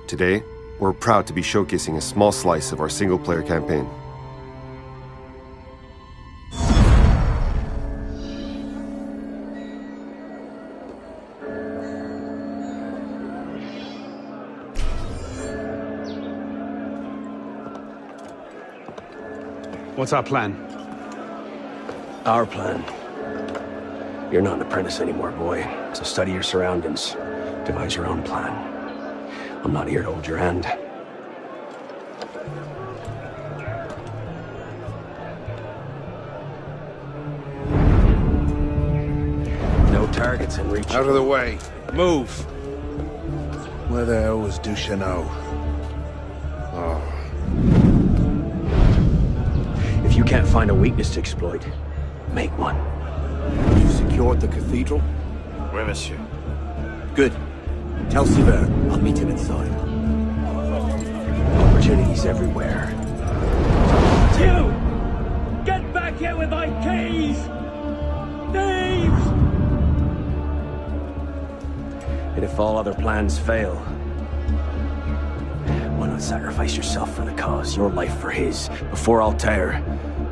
Today, we're proud to be showcasing a small slice of our single-player campaign. What's our plan? Our plan? You're not an apprentice anymore, boy. So study your surroundings. Devise your own plan. I'm not here to hold your hand. No targets in reach. Out of the way. Move. Where the hell was Duchesneau? Oh. If you can't find a weakness to exploit, make one. You secured the cathedral? Oui, monsieur. Good. Tell Sever I'll meet him inside. Opportunities everywhere. You! Get back here with my keys! Thieves! And if all other plans fail, why not sacrifice yourself for the cause, your life for his? Before Altair,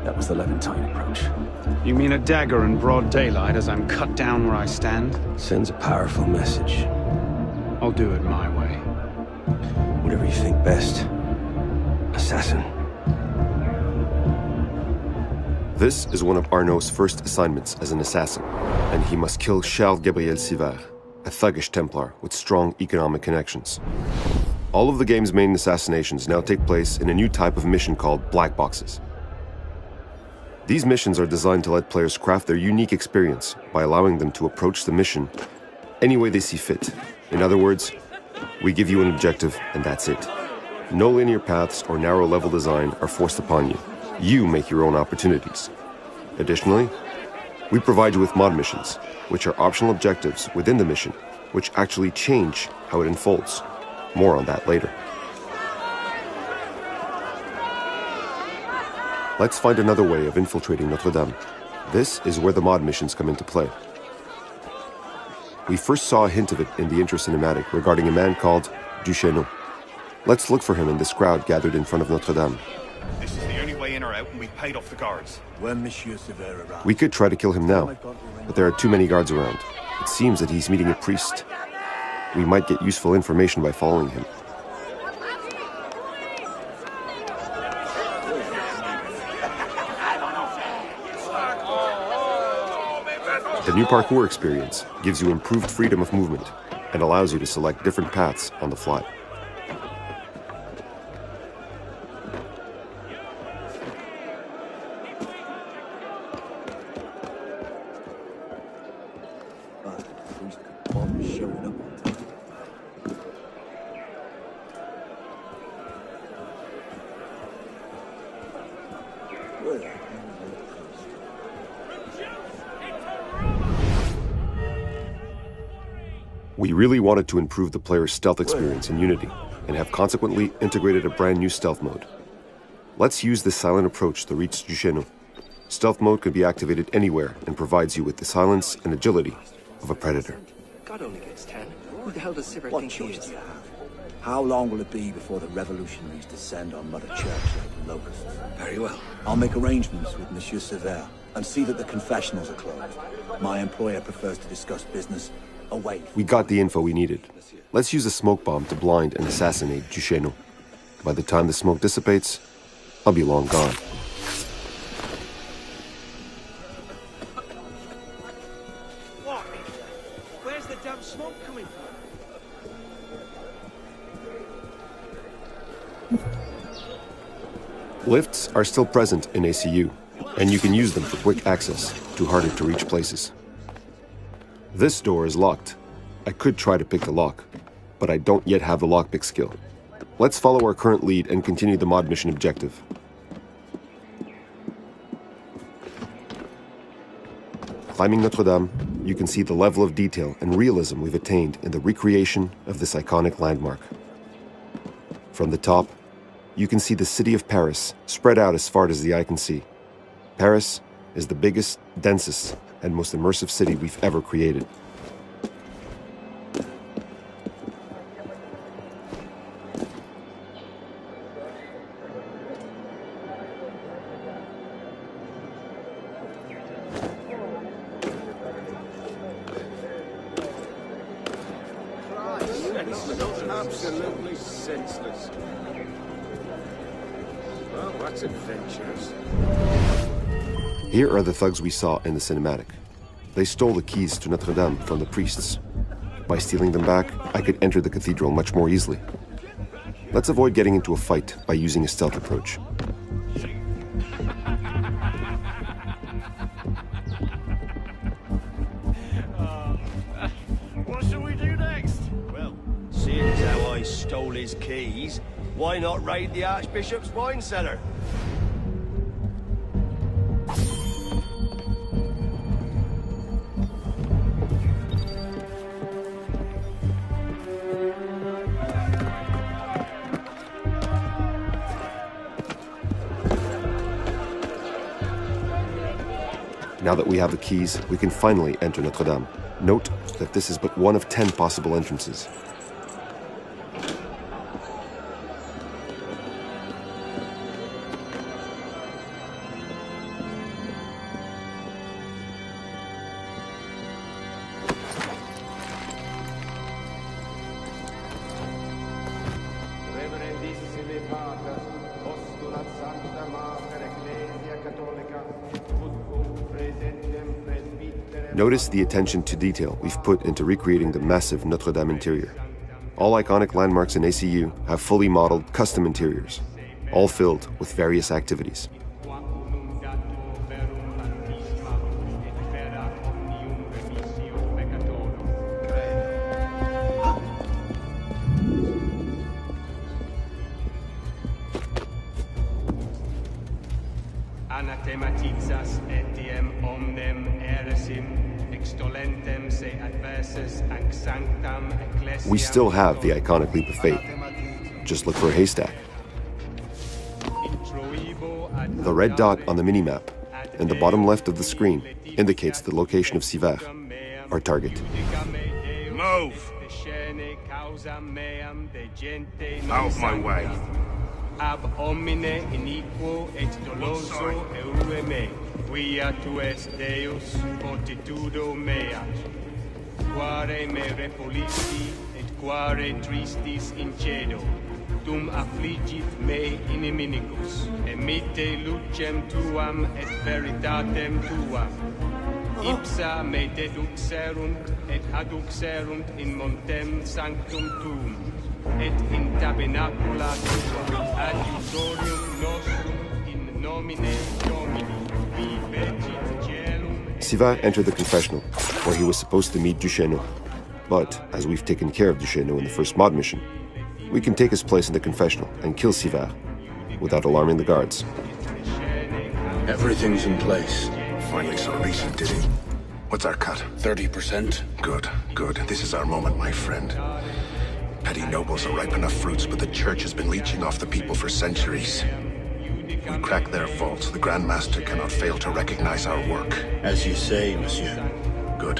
that was the Levantine approach. You mean a dagger in broad daylight as I'm cut down where I stand? Sends a powerful message. I'll do it my way. Whatever you think best. Assassin. This is one of Arnaud's first assignments as an assassin, and he must kill Charles Gabriel Sever, a thuggish Templar with strong economic connections. All of the game's main assassinations now take place in a new type of mission called Black Boxes. These missions are designed to let players craft their unique experience by allowing them to approach the mission any way they see fit. In other words, we give you an objective and that's it. No linear paths or narrow level design are forced upon you. You make your own opportunities. Additionally, we provide you with mod missions, which are optional objectives within the mission, which actually change how it unfolds. More on that later. Let's find another way of infiltrating Notre Dame. This is where the mod missions come into play. We first saw a hint of it in the intro cinematic regarding a man called Duchesneau. Let's look for him in this crowd gathered in front of Notre Dame. This is the only way in or out, and we paid off the guards. When Monsieur Sever arrives... We could try to kill him now, but there are too many guards around. It seems that he's meeting a priest. We might get useful information by following him. The new parkour experience gives you improved freedom of movement and allows you to select different paths on the fly. We really wanted to improve the player's stealth experience in Unity, and have consequently integrated a brand new stealth mode. Let's use this silent approach to reach Duchesneau. Stealth mode can be activated anywhere and provides you with the silence and agility of a predator. God only gets 10. Who the hell does Sivert What think he choice is? do you have? How long will it be before the revolutionaries descend on Mother Church like locusts? Very well. I'll make arrangements with Monsieur Sever and see that the confessionals are closed. My employer prefers to discuss business away. We got the info we needed. Let's use a smoke bomb to blind and assassinate Duchesneau. By the time the smoke dissipates, I'll be long gone. What? Where's the damn smoke coming from? Lifts are still present in ACU, and you can use them for quick access to harder to reach places. This door is locked. I could try to pick the lock, but I don't yet have the lockpick skill. Let's follow our current lead and continue the mod mission objective. Climbing Notre Dame, you can see the level of detail and realism we've attained in the recreation of this iconic landmark. From the top, you can see the city of Paris spread out as far as the eye can see. Paris is the biggest, densest, and most immersive city we've ever created. Absolutely senseless. Well, that's adventurous. Here are the thugs we saw in the cinematic. They stole the keys to Notre Dame from the priests. By stealing them back, I could enter the cathedral much more easily. Let's avoid getting into a fight by using a stealth approach. What shall we do next? Well, seeing as how I stole his keys, why not raid the Archbishop's wine cellar? Now that we have the keys, we can finally enter Notre Dame. Note that this is but one of 10 possible entrances. Notice the attention to detail we've put into recreating the massive Notre Dame interior. All iconic landmarks in ACU have fully modeled custom interiors, all filled with various activities. Anathematizas etiam omnem eresim extolentem se adversus ac sanctam ecclesiam. We still have the iconic leap of faith. Just look for a haystack. The red dot on the minimap in the bottom left of the screen indicates the location of Sivert, our target. Move! Out my way. Ab homine iniquo et doloso eue me, quia tu es Deus, fortitudo mea. Quare me repolisti, et quare tristis incedo, dum affligit me iniminicus, emitte lucem tuam et veritatem tuam. Ipsa me deduxerunt, et aduxerunt in montem sanctum tuum, et in tabernacula tua, adiutorium nostrum in nomine Domini, vi vecit caelum. Sivert entered the confessional, where he was supposed to meet Duchesneau. But, as we've taken care of Duchesneau in the first mod mission, we can take his place in the confessional and kill Sivert, without alarming the guards. Everything's in place. Finally saw recent, did he? What's our cut? 30%. Good, good. This is our moment, my friend. Petty nobles are ripe enough fruits, but the church has been leeching off the people for centuries. We crack their vaults, the Grand Master cannot fail to recognize our work. As you say, monsieur. Good.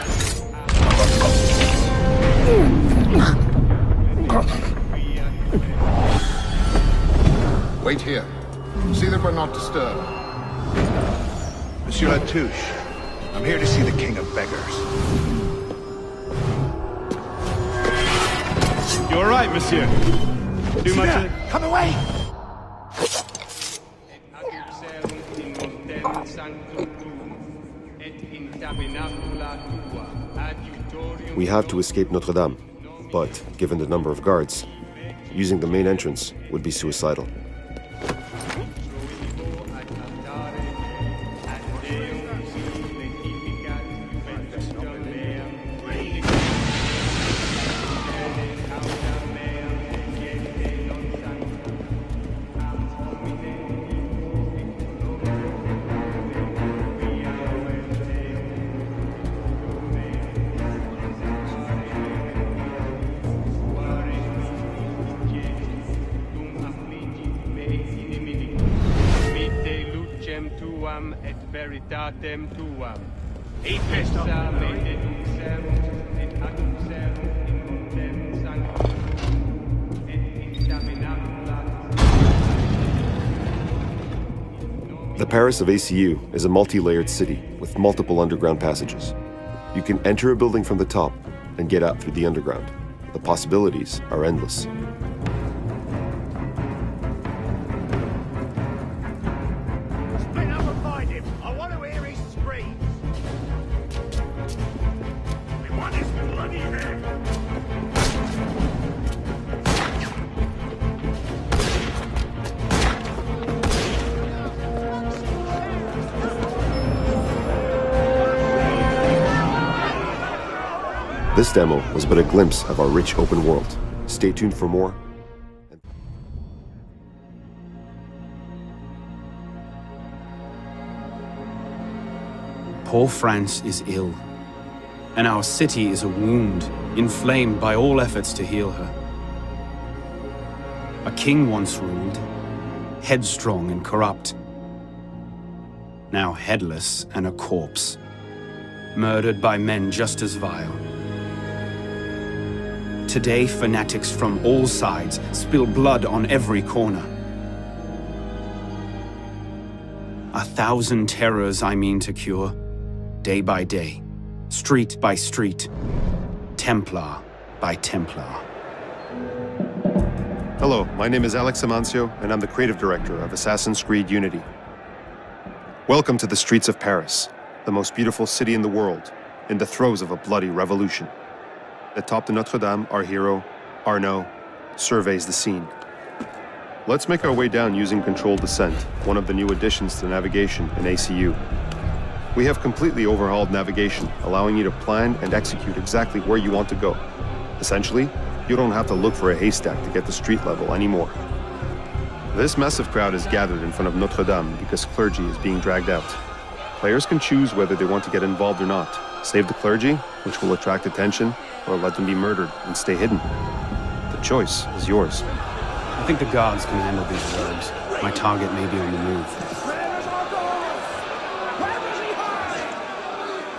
Wait here. See that we're not disturbed. Monsieur Latouche, I'm here to see the King of Beggars. You all right, monsieur? Too much? Come away! We have to escape Notre Dame, but given the number of guards, using the main entrance would be suicidal. Et veritatem tuam. He pissed off. The Paris of ACU is a multi-layered city with multiple underground passages. You can enter a building from the top and get out through the underground. The possibilities are endless. Split up and find him. I want to hear his screams. We want his bloody head. This demo was but a glimpse of our rich open world. Stay tuned for more. Poor France is ill, and our city is a wound, inflamed by all efforts to heal her. A king once ruled, headstrong and corrupt. Now headless and a corpse, murdered by men just as vile. Today, fanatics from all sides spill blood on every corner. 1,000 terrors I mean to cure, day by day, street by street, Templar by Templar. Hello, my name is Alex Amancio, and I'm the creative director of Assassin's Creed Unity. Welcome to the streets of Paris, the most beautiful city in the world, in the throes of a bloody revolution. Atop the Notre Dame, our hero, Arnaud, surveys the scene. Let's make our way down using controlled descent, one of the new additions to navigation in ACU. We have completely overhauled navigation, allowing you to plan and execute exactly where you want to go. Essentially, you don't have to look for a haystack to get to street level anymore. This massive crowd is gathered in front of Notre Dame because clergy is being dragged out. Players can choose whether they want to get involved or not, save the clergy, which will attract attention, or let them be murdered and stay hidden. The choice is yours. I think the guards can handle these rogues. My target may be on the move.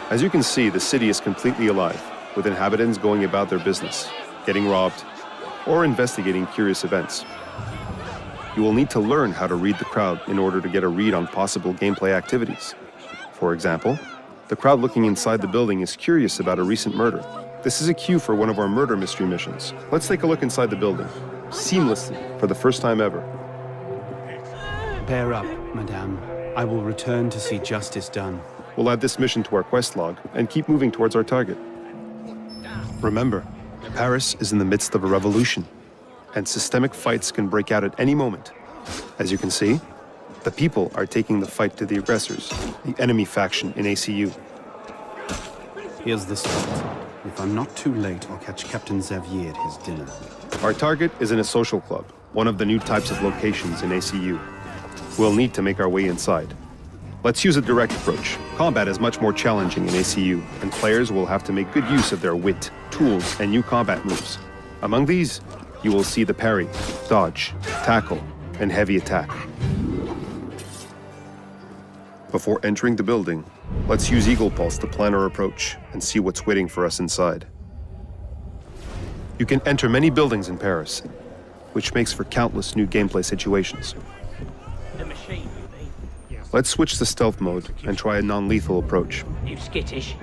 As you can see, the city is completely alive, with inhabitants going about their business, getting robbed, or investigating curious events. You will need to learn how to read the crowd in order to get a read on possible gameplay activities. For example, the crowd looking inside the building is curious about a recent murder. This is a cue for one of our murder mystery missions. Let's take a look inside the building, seamlessly, for the first time ever. Bear up, madame. I will return to see justice done. We'll add this mission to our quest log and keep moving towards our target. Remember, Paris is in the midst of a revolution, and systemic fights can break out at any moment. As you can see, the people are taking the fight to the aggressors, the enemy faction in ACU. Here's the spot. If I'm not too late, I'll catch Captain Xavier at his dinner. Our target is in a social club, one of the new types of locations in ACU. We'll need to make our way inside. Let's use a direct approach. Combat is much more challenging in ACU, and players will have to make good use of their wit, tools, and new combat moves. Among these, you will see the parry, dodge, tackle, and heavy attack. Before entering the building, let's use Eagle Pulse to plan our approach and see what's waiting for us inside. You can enter many buildings in Paris, which makes for countless new gameplay situations. The machine, you mean? Let's switch to stealth mode and try a non-lethal approach. You skittish.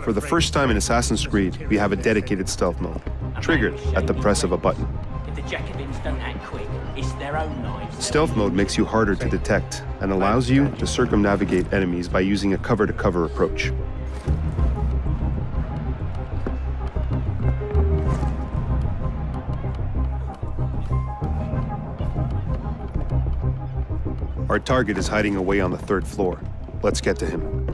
For the first time in Assassin's Creed, we have a dedicated stealth mode, triggered at the press of a button. If the Jacobins done that quick, it's their own knives. Stealth mode makes you harder to detect and allows you to circumnavigate enemies by using a cover-to-cover approach. Our target is hiding away on the 3rd floor. Let's get to him.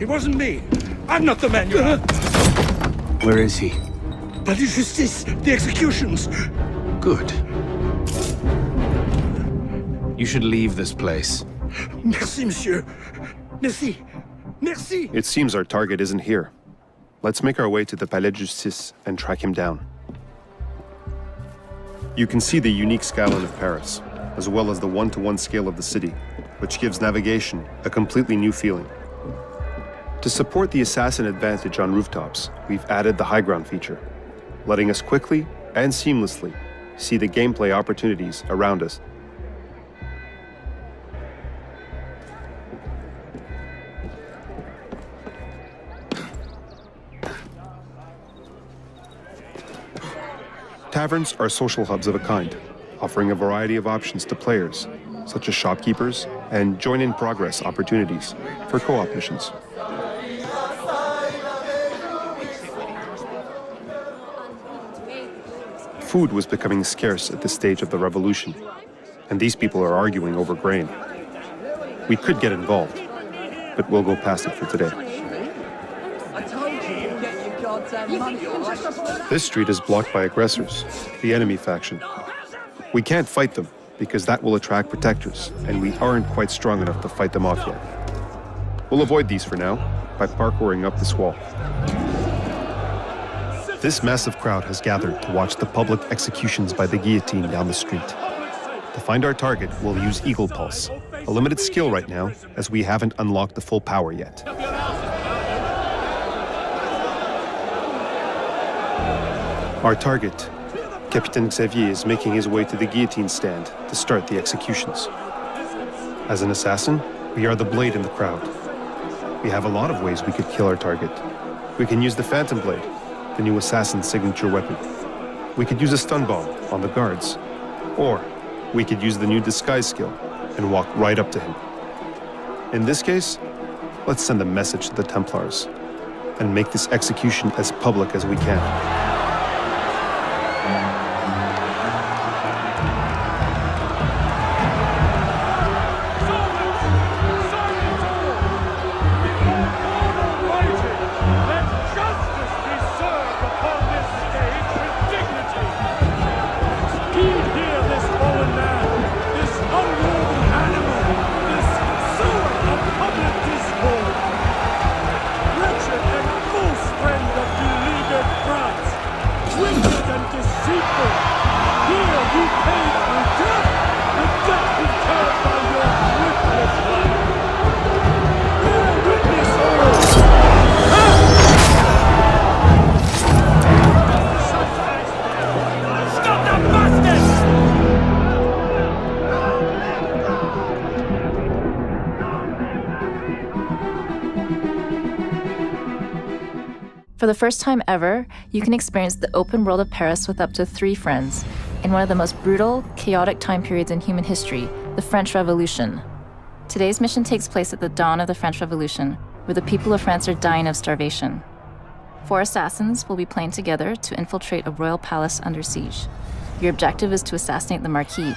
It wasn't me. I'm not the man you're... Where is he? Palais Justice, the executions. Good. You should leave this place. Merci, monsieur. Merci. Merci. It seems our target isn't here. Let's make our way to the Palais de Justice and track him down. You can see the unique skyline of Paris, as well as the one-to-one scale of the city, which gives navigation a completely new feeling. To support the assassin advantage on rooftops, we've added the high ground feature, letting us quickly and seamlessly see the gameplay opportunities around us. Taverns are social hubs of a kind, offering a variety of options to players, such as shopkeepers and join-in-progress opportunities for co-op missions. Food was becoming scarce at this stage of the revolution, and these people are arguing over grain. We could get involved, but we'll go past it for today. This street is blocked by aggressors, the enemy faction. We can't fight them, because that will attract protectors, and we aren't quite strong enough to fight them off yet. We'll avoid these for now, by parkouring up this wall. This massive crowd has gathered to watch the public executions by the guillotine down the street. To find our target, we'll use Eagle Pulse, a limited skill right now, as we haven't unlocked the full power yet. Our target, Capitaine Xavier, is making his way to the guillotine stand to start the executions. As an assassin, we are the blade in the crowd. We have a lot of ways we could kill our target. We can use the Phantom Blade, the new assassin's signature weapon. We could use a stun bomb on the guards. Or we could use the new disguise skill and walk right up to him. In this case, let's send a message to the Templars and make this execution as public as we can. For the first time ever, you can experience the open world of Paris with up to 3 friends, in one of the most brutal, chaotic time periods in human history, the French Revolution. Today's mission takes place at the dawn of the French Revolution, where the people of France are dying of starvation. 4 assassins will be playing together to infiltrate a royal palace under siege. Your objective is to assassinate the Marquis,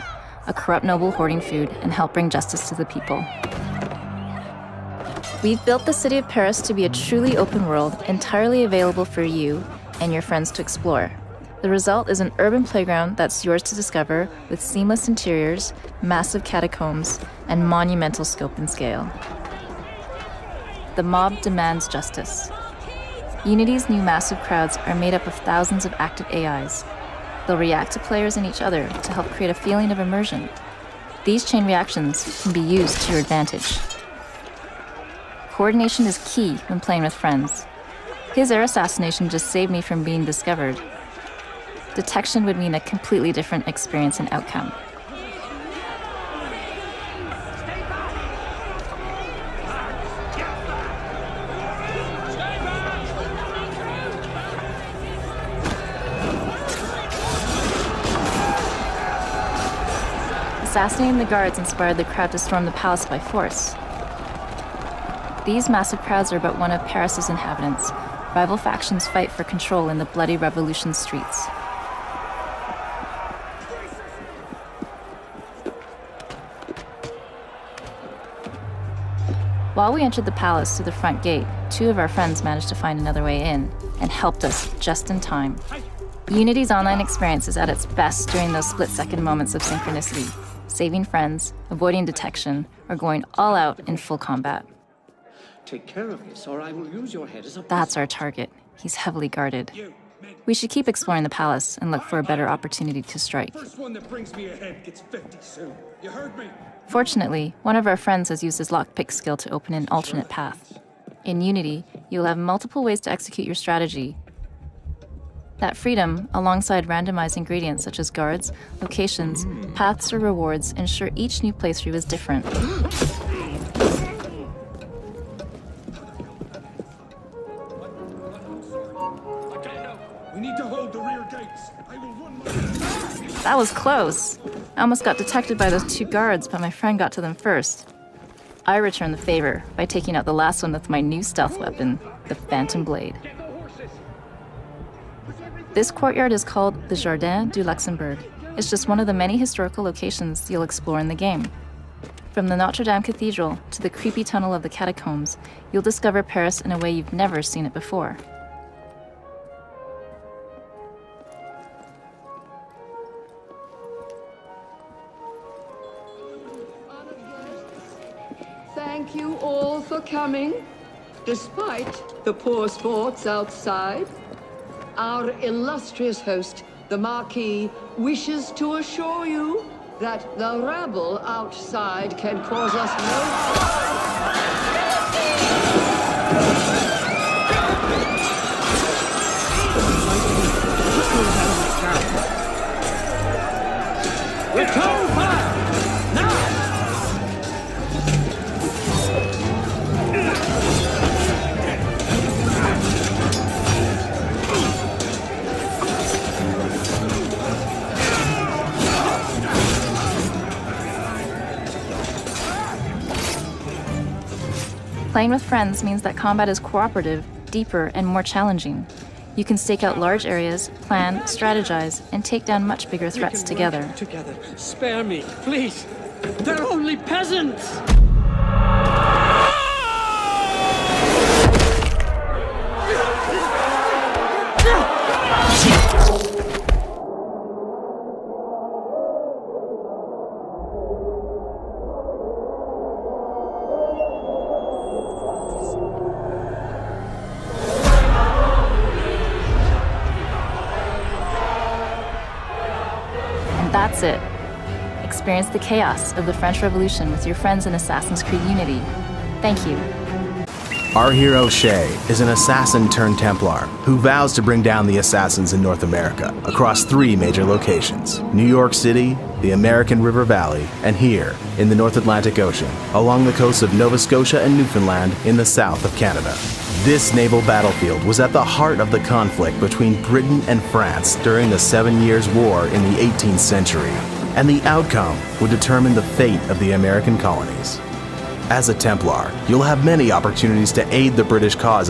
a corrupt noble hoarding food, and help bring justice to the people. We've built the city of Paris to be a truly open world, entirely available for you and your friends to explore. The result is an urban playground that's yours to discover, with seamless interiors, massive catacombs, and monumental scope and scale. The mob demands justice. Unity's new massive crowds are made up of thousands of active AIs. They'll react to players and each other to help create a feeling of immersion. These chain reactions can be used to your advantage. Coordination is key when playing with friends. His air assassination just saved me from being discovered. Detection would mean a completely different experience and outcome. Assassinating the guards inspired the crowd to storm the palace by force. These massive crowds are but one of Paris's inhabitants. Rival factions fight for control in the bloody revolution streets. While we entered the palace through the front gate, 2 of our friends managed to find another way in and helped us just in time. Unity's online experience is at its best during those split-second moments of synchronicity, saving friends, avoiding detection, or going all out in full combat. Take care of this, or I will use your head as a... That's our target. He's heavily guarded. We should keep exploring the palace and look for a better opportunity to strike. First one that brings me ahead gets 50 soon. You heard me? Fortunately, one of our friends has used his lockpick skill to open an alternate path. In Unity, you'll have multiple ways to execute your strategy. That freedom, alongside randomized ingredients such as guards, locations, paths, or rewards, ensure each new playthrough is different. We need to hold the rear gates. I will run my... That was close. I almost got detected by those 2 guards, but my friend got to them first. I returned the favor by taking out the last one with my new stealth weapon, the Phantom Blade. This courtyard is called the Jardin du Luxembourg. It's just one of the many historical locations you'll explore in the game. From the Notre Dame Cathedral to the creepy tunnel of the catacombs, you'll discover Paris in a way you've never seen it before. Thank you all for coming. Despite the poor sports outside, our illustrious host, the Marquis, wishes to assure you that the rabble outside can cause us no Return fire! Now! Playing with friends means that combat is cooperative, deeper, and more challenging. You can stake out large areas, plan, strategize, and take down much bigger threats together. Together. Spare me, please. They're only peasants! That's it. Experience the chaos of the French Revolution with your friends in Assassin's Creed Unity. Thank you. Our hero, Shay, is an assassin turned Templar who vows to bring down the assassins in North America across 3 major locations: New York City, the American River Valley, and here in the North Atlantic Ocean, along the coasts of Nova Scotia and Newfoundland in the south of Canada. This naval battlefield was at the heart of the conflict between Britain and France during the 7 Years' War in the 18th century, and the outcome would determine the fate of the American colonies. As a Templar, you'll have many opportunities to aid the British cause